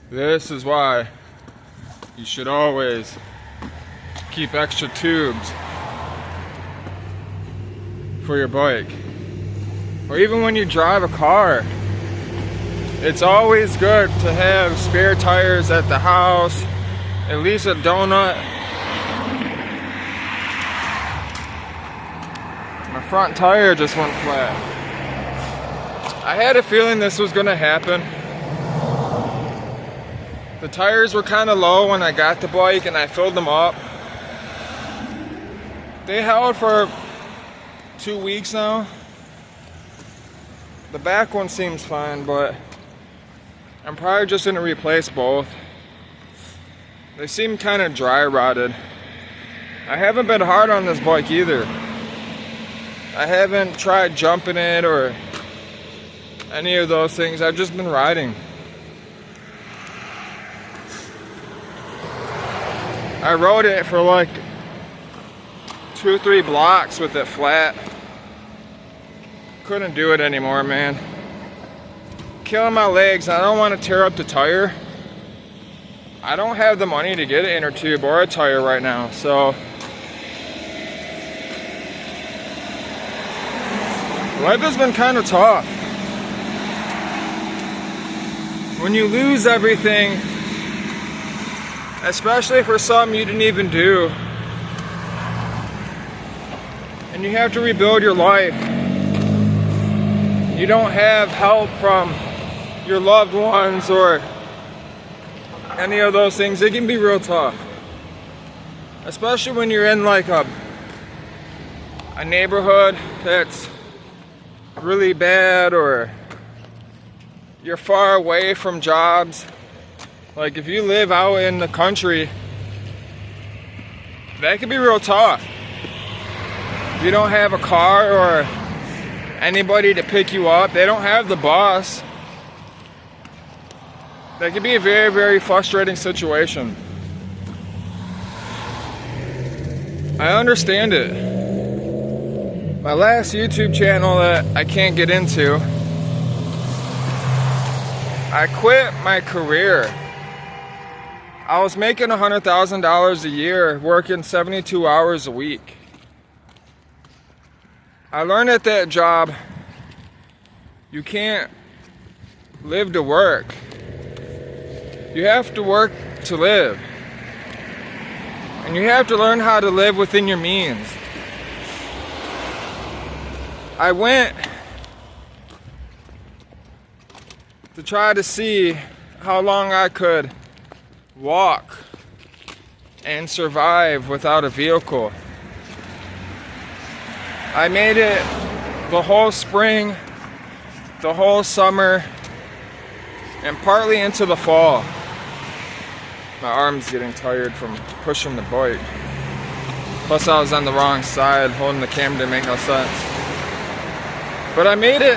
This is why you should always keep extra tubes for your bike. Or even when you drive a car, it's always good to have spare tires at the house, at least a donut. My front tire just went flat. I had a feeling this was gonna happen. The tires were kind of low when I got the bike and I filled them up. They held for 2 weeks now. The back one seems fine, but I'm probably just gonna replace both. They seem kind of dry rotted. I haven't been hard on this bike either. I haven't tried jumping it or any of those things. I've just been riding. I rode it for like 2 or 3 blocks with it flat. Couldn't do it anymore, man. Killing my legs. I don't want to tear up the tire. I don't have the money to get an inner tube or a tire right now, so life has been kind of tough. When you lose everything, especially for something you didn't even do, and you have to rebuild your life, you don't have help from your loved ones or any of those things, it can be real tough. Especially when you're in like a neighborhood that's really bad, or you're far away from jobs. Like if you live out in the country, that can be real tough. If you don't have a car or anybody to pick you up, they don't have the bus. That can be a very, very frustrating situation. I understand it. My last YouTube channel that I can't get into, I quit my career. I was making $100,000 a year, working 72 hours a week. I learned at that job, you can't live to work. You have to work to live. And you have to learn how to live within your means. I went to try to see how long I could walk and survive without a vehicle. I made it the whole spring, the whole summer, and partly into the fall. My arm's getting tired from pushing the bike. Plus I was on the wrong side, holding the camera didn't make no sense. But I made it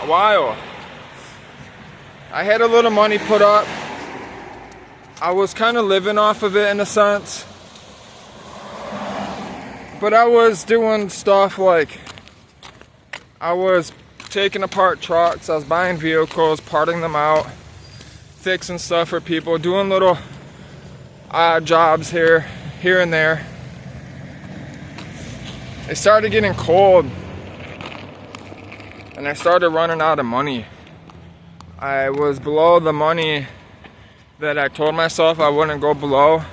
a while. I had a little money put up. I was kind of living off of it in a sense. But I was doing stuff like, I was taking apart trucks, I was buying vehicles, parting them out, fixing stuff for people, doing little odd jobs here and there. It started getting cold and I started running out of money. I was below the money that I told myself I wouldn't go below.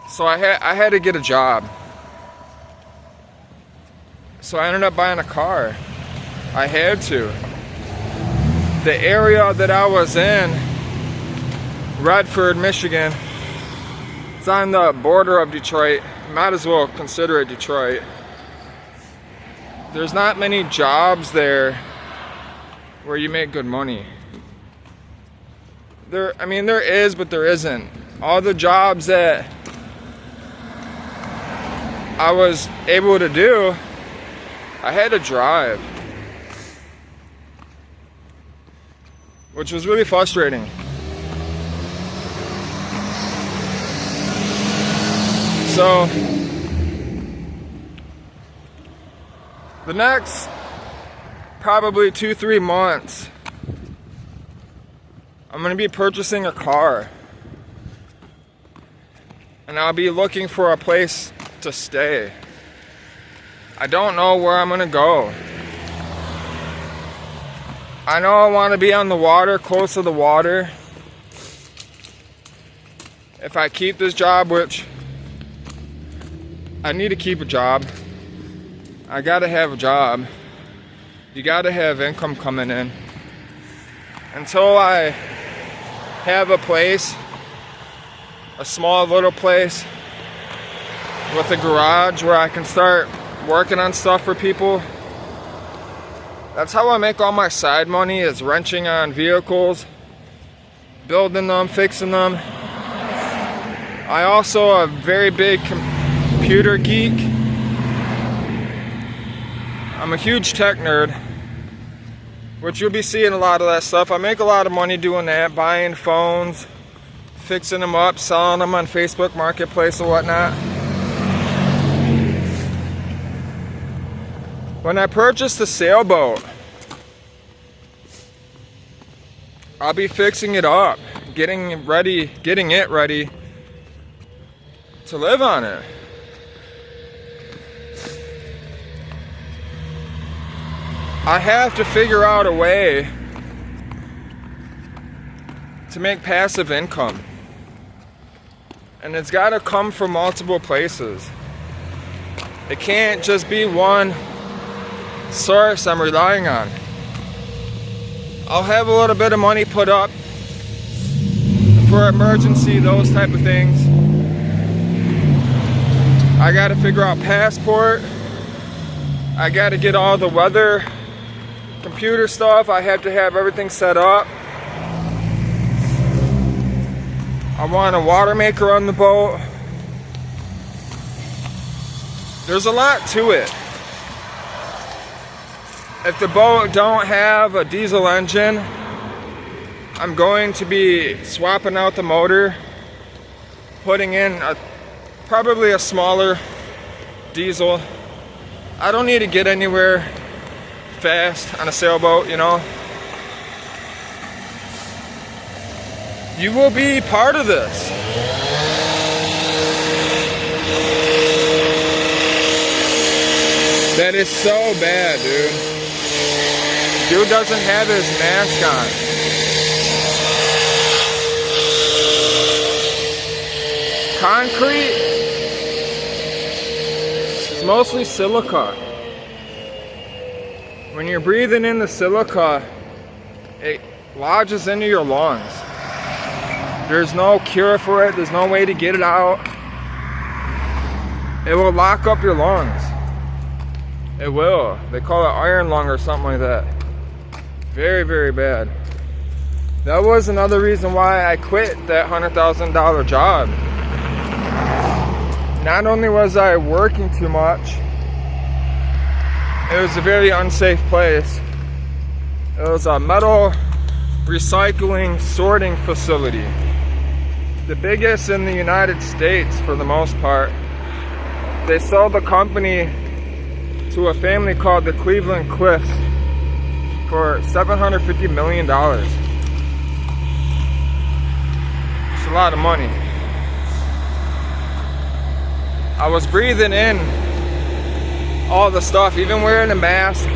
So I had to get a job. So I ended up buying a car. I had to. The area that I was in, Redford, Michigan, it's on the border of Detroit. Might as well consider it Detroit. There's not many jobs there where you make good money. There is, but there isn't. All the jobs that I was able to do, I had to drive, which was really frustrating. So the next probably 2-3 months, I'm going to be purchasing a car. And I'll be looking for a place to stay. I don't know where I'm going to go. I know I want to be on the water, close to the water. If I keep this job, which I need to keep a job. I gotta have a job. You gotta have income coming in. Until I have a place, a small little place with a garage where I can start working on stuff for people. That's how I make all my side money, is wrenching on vehicles, building them, fixing them. I also am a very big computer geek. I'm a huge tech nerd, which you'll be seeing a lot of that stuff. I make a lot of money doing that, buying phones, fixing them up, selling them on Facebook Marketplace and whatnot. When I purchased the sailboat, I'll be fixing it up, getting it ready to live on it. I have to figure out a way to make passive income. And it's got to come from multiple places. It can't just be one source I'm relying on. I'll have a little bit of money put up for emergency, those type of things. I got to figure out passport. I got to get all the weather, computer stuff. I have to have everything set up. I want a water maker on the boat. There's a lot to it. If the boat don't have a diesel engine, I'm going to be swapping out the motor, putting in probably a smaller diesel. I don't need to get anywhere fast on a sailboat, you know. You will be part of this. That is so bad, dude. Dude doesn't have his mask on. Concrete is mostly silica. When you're breathing in the silica, it lodges into your lungs. There's no cure for it. There's no way to get it out. It will lock up your lungs. It will. They call it iron lung or something like that. Very, very bad. That was another reason why I quit that $100,000 job. Not only was I working too much, it was a very unsafe place. It was a metal recycling sorting facility. The biggest in the United States for the most part. They sold the company to a family called the Cleveland Cliffs for $750 million. It's a lot of money. I was breathing in all the stuff, even wearing a mask.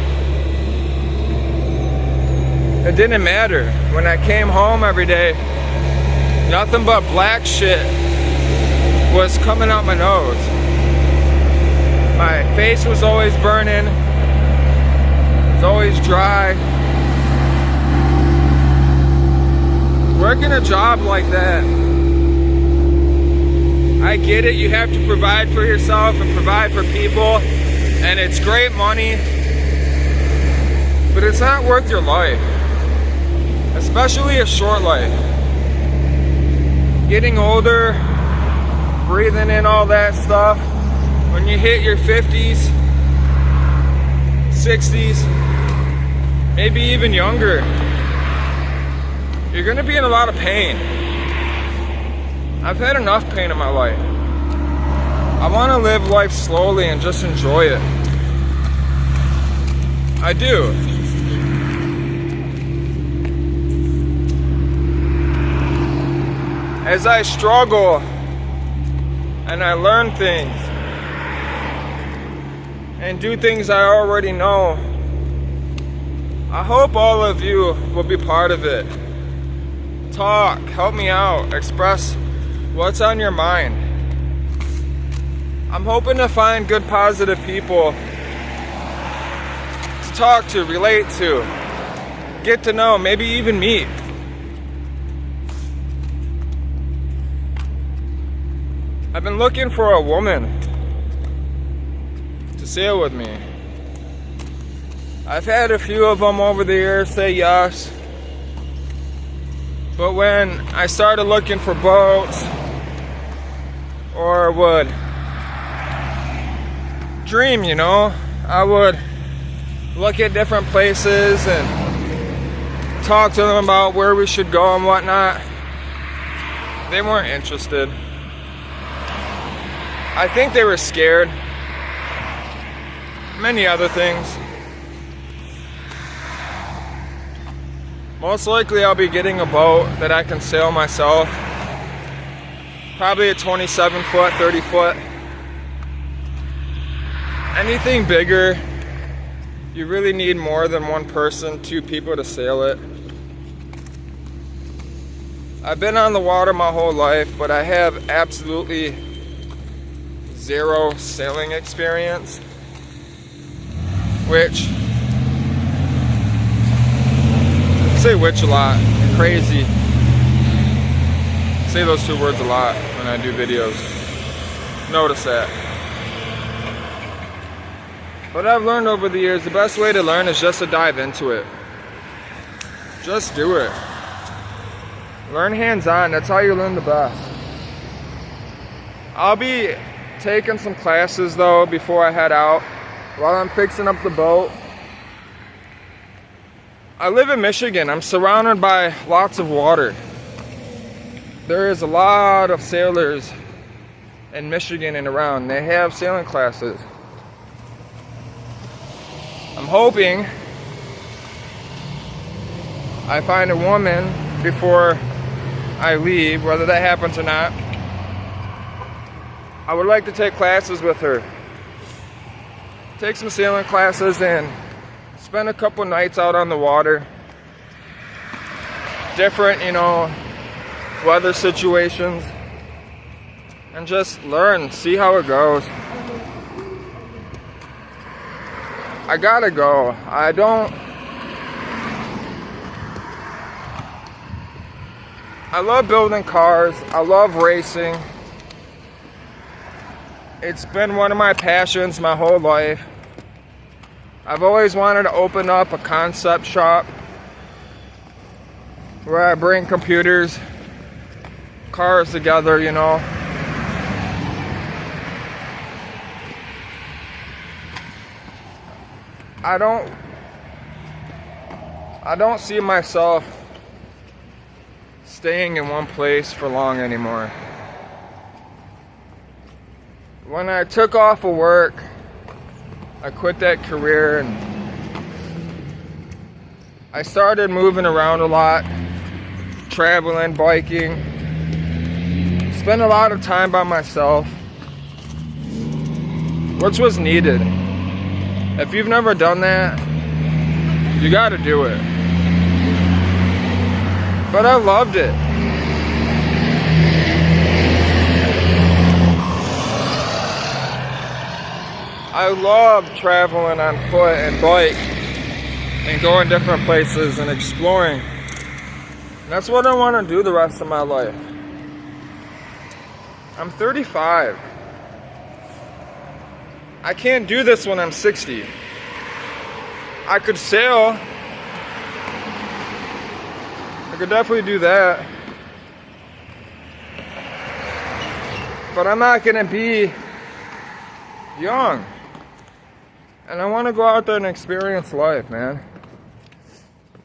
It didn't matter. When I came home every day, nothing but black shit was coming out my nose. My face was always burning. It was always dry. Working a job like that, I get it. You have to provide for yourself and provide for people, and it's great money, but it's not worth your life, especially a short life. Getting older, breathing in all that stuff, when you hit your 50s, 60s, maybe even younger, you're going to be in a lot of pain. I've had enough pain in my life. I want to live life slowly and just enjoy it. I do. as I struggle and I learn things and do things I already know, I hope all of you will be part of it. Talk, help me out, express what's on your mind. I'm hoping to find good, positive people to talk to, relate to, get to know, maybe even meet. I've been looking for a woman to sail with me. I've had a few of them over the years say yes, but when I started looking for boats or would dream, you know, I would look at different places and talk to them about where we should go and whatnot. They weren't interested. I think they were scared. Many other things. Most likely I'll be getting a boat that I can sail myself. Probably a 27 foot, 30 foot. Anything bigger, you really need more than one person, 2 people to sail it. I've been on the water my whole life, but I have absolutely 0 sailing experience, which, I say which a lot, crazy. I say those 2 words a lot when I do videos. Notice that. But I've learned over the years, the best way to learn is just to dive into it. Just do it. Learn hands-on, that's how you learn the best. I'll be taking some classes though before I head out while I'm fixing up the boat. I live in Michigan. I'm surrounded by lots of water. There is a lot of sailors in Michigan and around. They have sailing classes. I'm hoping I find a woman before I leave, whether that happens or not. I would like to take classes with her. Take some sailing classes and spend a couple nights out on the water. Different, you know, weather situations. And just learn, see how it goes. I gotta go. I love building cars. I love racing. It's been one of my passions my whole life. I've always wanted to open up a concept shop where I bring computers, cars together, you know. I don't see myself staying in one place for long anymore. When I took off of work, I quit that career and I started moving around a lot, traveling, biking, spent a lot of time by myself, which was needed. If you've never done that, you gotta do it. But I loved it. I love traveling on foot and bike and going different places and exploring. That's what I want to do the rest of my life. I'm 35. I can't do this when I'm 60. I could sail. I could definitely do that. But I'm not going to be young. And I want to go out there and experience life, man.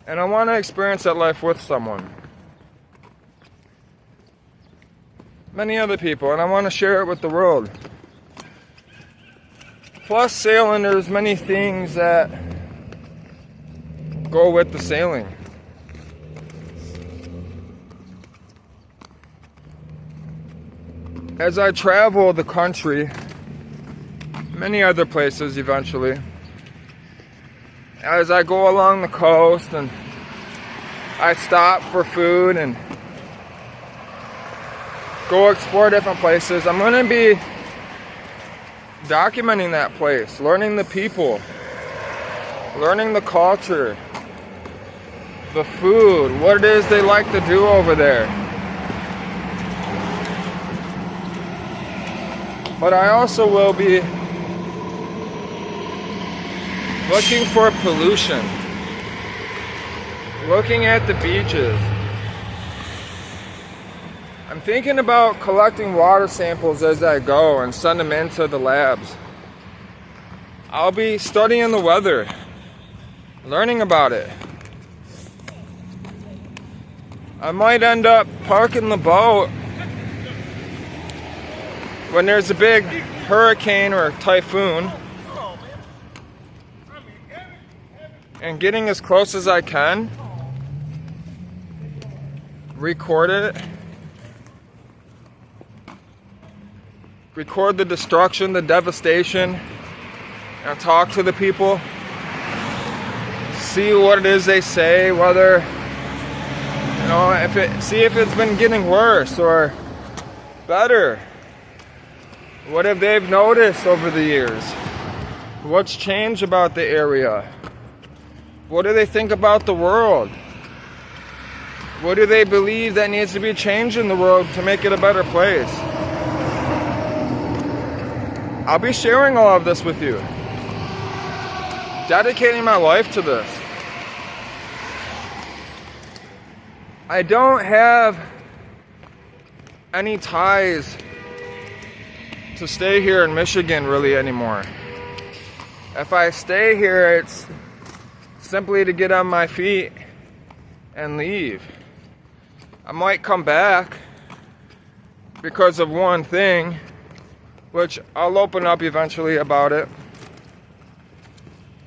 And I want to experience that life with someone. Many other people. And I want to share it with the world. Plus sailing, there's many things that go with the sailing. as I travel the country, many other places eventually, as I go along the coast and I stop for food and go explore different places, I'm going to be documenting that place, learning the people, learning the culture, the food, what it is they like to do over there. But I also will be looking for pollution, looking at the beaches. I'm thinking about collecting water samples as I go and send them into the labs. I'll be studying the weather, learning about it. I might end up parking the boat when there's a big hurricane or typhoon and getting as close as I can, record it, record the destruction, the devastation, and talk to the people, see what it is they say, whether, see if it's been getting worse or better. What have they noticed over the years? What's changed about the area? What do they think about the world? What do they believe that needs to be changed in the world to make it a better place? I'll be sharing all of this with you. Dedicating my life to this. I don't have any ties to stay here in Michigan really anymore. If I stay here, it's simply to get on my feet and leave. I might come back because of one thing, which I'll open up eventually about it.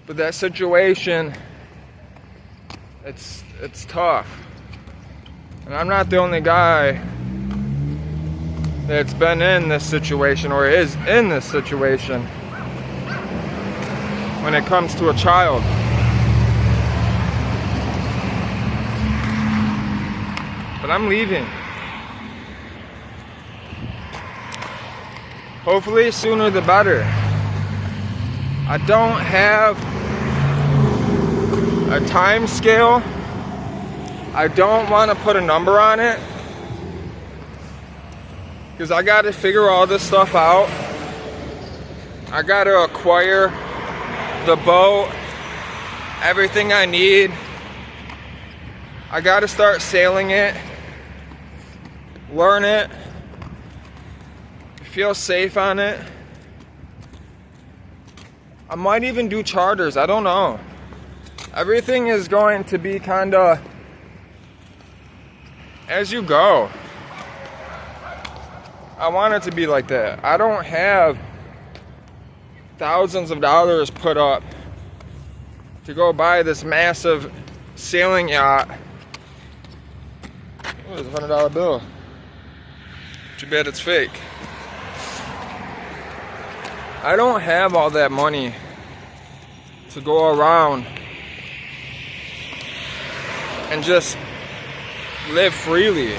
But that situation, it's tough. And I'm not the only guy that's been in this situation or is in this situation when it comes to a child. But I'm leaving. Hopefully sooner the better. I don't have a time scale. I don't want to put a number on it, because I got to figure all this stuff out. I got to acquire the boat, everything I need. I got to start sailing it, learn it, feel safe on it. I might even do charters, I don't know. Everything is going to be kind of as you go. I want it to be like that. I don't have thousands of dollars put up to go buy this massive sailing yacht. Oh, there's a $100 bill. Too bad it's fake. I don't have all that money to go around and just live freely.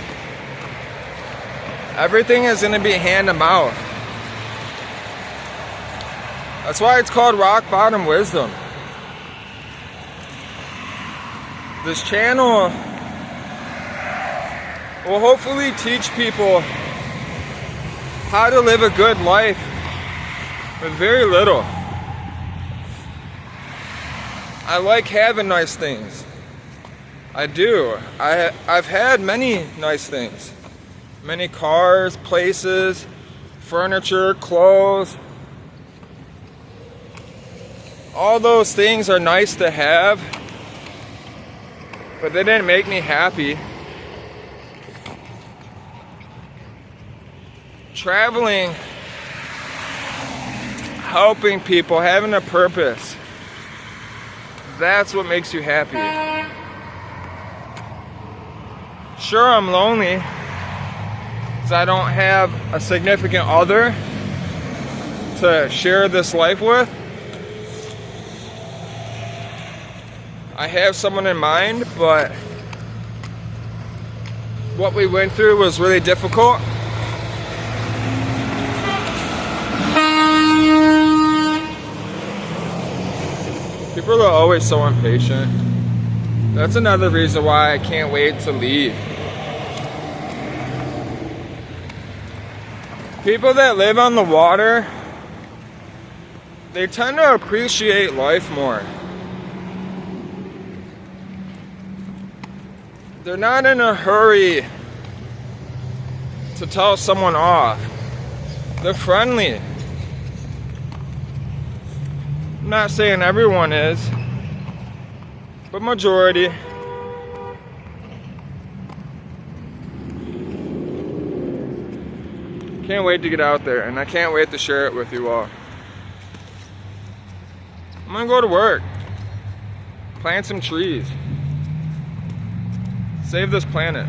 Everything is going to be hand to mouth. That's why it's called RockBottom-Wisdom. This channel will hopefully teach people how to live a good life with very little. I like having nice things. I do. I've had many nice things. Many cars, places, furniture, clothes. All those things are nice to have, but they didn't make me happy. Traveling, helping people, having a purpose, that's what makes you happy. Sure, I'm lonely. is I don't have a significant other to share this life with. I have someone in mind, but what we went through was really difficult. People are always so impatient. That's another reason why I can't wait to leave. People that live on the water, they tend to appreciate life more. They're not in a hurry to tell someone off. They're friendly. I'm not saying everyone is, but majority. Can't wait to get out there, and I can't wait to share it with you all. I'm gonna go to work, plant some trees, save this planet.